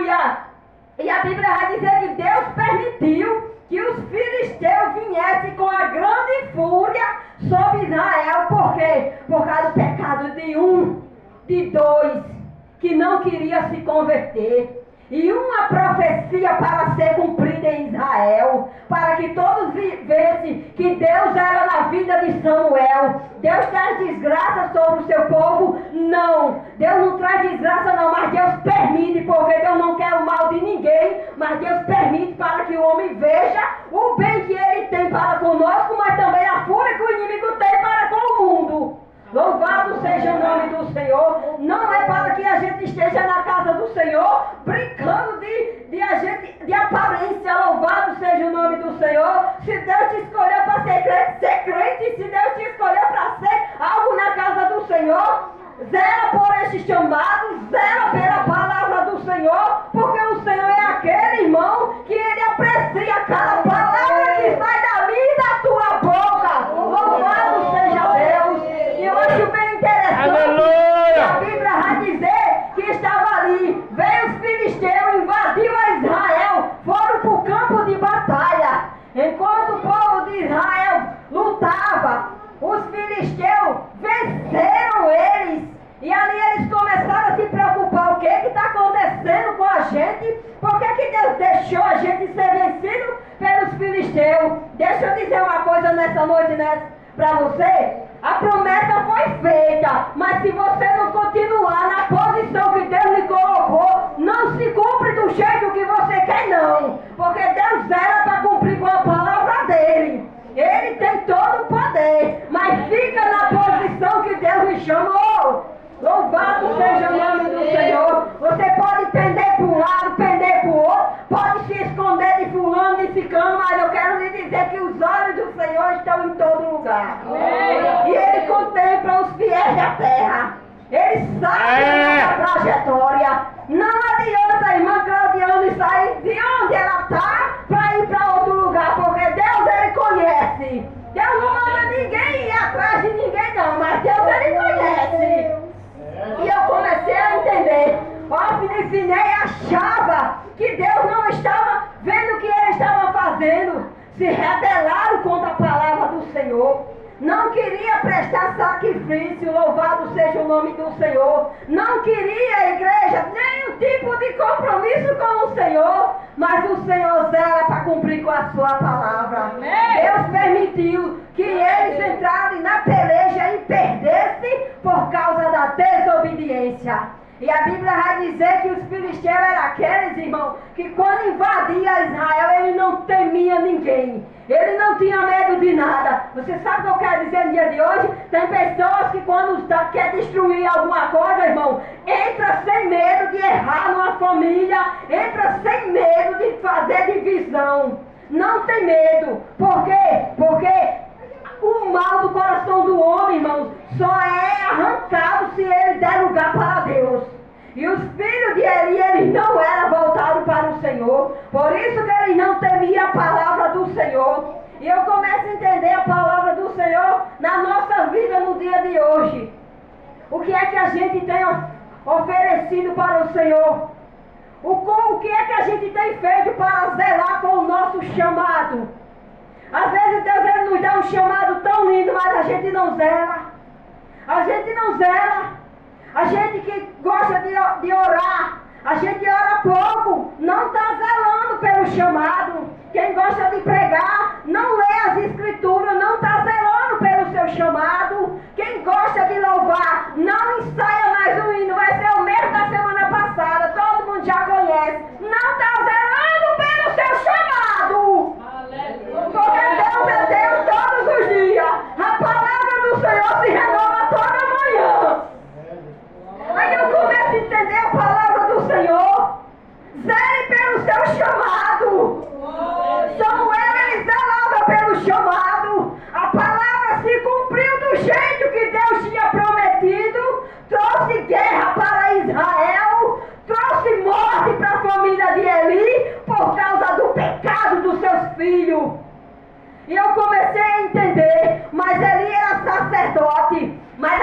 Aleluia! E a Bíblia vai dizer que Deus permitiu que os filisteus viessem com a grande fúria sobre Israel. Por quê? Por causa do pecado de um, de dois, que não queria se converter. E uma profecia para ser cumprida em Israel, para que todos vissem que Deus era na vida de Samuel. Deus traz desgraça sobre o seu povo? Não. Deus não traz desgraça não, mas Deus permite, porque Deus não quer o mal de ninguém, mas Deus permite para que o homem veja o bem que ele tem para conosco, mas também a fúria que o inimigo tem para com o mundo. Louvado seja o nome do Senhor. Não é para que a gente esteja na casa do Senhor brincando de aparência. Louvado seja o nome do Senhor. Se Deus te escolheu para ser crente. Se Deus te escolheu para ser algo na casa do Senhor, zela por este chamado, zela pela palavra do Senhor, porque o Senhor é aquele, irmão, que Ele aprecia cada palavra que sai da minha e da tua boca. Louvado seja Deus. E eu acho bem interessante. Aleluia! Que a Bíblia vai dizer que estava ali, veio os filisteus, invadiu a Israel, foram para o campo de batalha. Enquanto o povo de Israel lutava, os filisteus venceram eles. E ali eles começaram a se preocupar. O que está acontecendo com a gente? Por que Deus deixou a gente ser vencido pelos filisteus? Deixa eu dizer uma coisa nessa noite, né, para você. A promessa foi feita, mas se você não continuar na posição que Deus lhe colocou, não se cumpre do jeito que você quer não. Porque Deus era para cumprir com a palavra dele. Ele tem todo o poder, mas fica na posição que Deus lhe chamou. Louvado seja o nome do Senhor. Você pode pender para um lado, pender para o outro, pode se esconder de fulano, de ciclano, mas eu quero lhe dizer que os olhos do Senhor estão em todo lugar. E Ele contempla os fiéis da terra. Ele sabe a trajetória. Não adianta a irmã Claudiane sair de onde ela está para ir para outro lugar, porque Deus Ele conhece. Deus não manda ninguém ir atrás de ninguém não, mas Deus Ele conhece. E eu comecei a entender. Ofni e Finéias achava que Deus não estava vendo o que ele estava fazendo. Se rebelaram contra a palavra do Senhor. Não queria prestar sacrifício, louvado seja o nome do Senhor. Não queria, igreja, nenhum tipo de compromisso com o Senhor. Mas o Senhor zela para cumprir com a sua palavra. Amém. Deus permitiu que eles entrassem na peleja e perdessem por causa da desobediência. E a Bíblia vai dizer que os filisteus eram aqueles, irmãos, que quando invadia Israel, ele não temia ninguém. Ele não tinha medo de nada. Você sabe o que eu quero dizer no dia de hoje? Tem pessoas que quando quer destruir alguma coisa, irmão, entra sem medo de errar numa família, entra sem medo de fazer divisão. Não tem medo. Por quê? Porque o mal do coração do homem, irmãos, só é arrancado se ele der lugar para Deus. E os filhos de Eli, eles não eram voltados para o Senhor. Por isso que eles não temiam a palavra do Senhor. E eu começo a entender a palavra do Senhor na nossa vida no dia de hoje. O que é que a gente tem oferecido para o Senhor? O que é que a gente tem feito para zelar com o nosso chamado? Às vezes Deus Ele nos dá um chamado tão lindo, mas a gente não zela. A gente não zela. A gente que gosta de orar, a gente ora pouco, não está zelando pelo chamado. Quem gosta de pregar, não lê as escrituras, não está zelando pelo seu chamado. Quem gosta de louvar, não ensaia mais um hino, vai ser o mesmo da semana passada, todo mundo já conhece. Não está zelando pelo seu chamado. Porque Deus é Deus todos os dias. A palavra do Senhor se renova toda manhã. Aí eu começo a entender a palavra do Senhor. Zele pelo seu chamado. Samuel, ele zelava pelo chamado. A palavra se cumpriu do jeito que Deus tinha prometido. Trouxe guerra para Israel. Trouxe morte para a família de Eli por causa do pecado dos seus filhos. E eu comecei a entender, mas Eli era sacerdote.